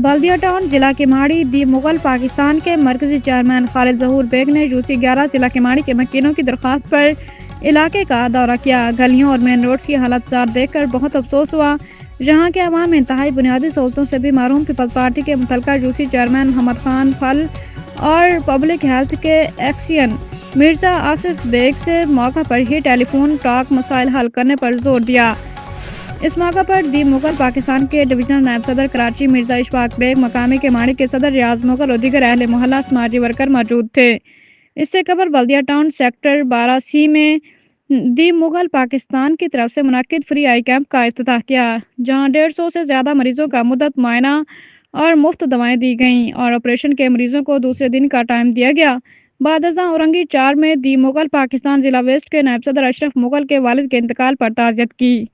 बल्दिया town जिला केमाड़ी दी मुगल पाकिस्तान के मरकजी चेयरमैन खालिद ज़हूर बेग ने यूसी 11 जिला केमाड़ी के मकीनों की दरख्वास्त पर इलाके का दौरा किया। गलियों और मेन रोड्स की हालत जार देखकर बहुत अफसोस हुआ। जहां के अवाम इंतहाई बुनियादी सहूलतों से भी महरूम। पीपल्स पार्टी के मुतलका यूसी चेयरमैन मोहम्मद खान फल और पब्लिक हेल्थ के एक्सियन मिर्ज़ा आसिफ बेग से मौका पर ही टेलीफोन टॉक मसाइल हल करने पर जोर दिया। इस मौका पर दी मुगल पाकिस्तान के डिविजनल नायब सदर कराची मिर्ज़ा इशफाक बेग, मकामी केमाड़ी के सदर रियाज मुगल और दीगर अहले मोहल्ला समाजी वर्कर मौजूद थे। इससे कबल बल्दिया टाउन सेक्टर 12C में दी मुगल पाकिस्तान की तरफ से मुनक्किद फ्री आई कैंप का इफ्तिताह किया, जहां 150 से ज़्यादा मरीजों का मुफ्त मुआयना और मुफ्त दवाएं दी गईं और ऑपरेशन के मरीजों को दूसरे दिन का टाइम दिया गया। बादशाह औरंगी 4 में दी मुगल पाकिस्तान जिला वेस्ट के नायब सदर अशरफ मुगल के वालिद के इंतकाल पर ताज़ियत की।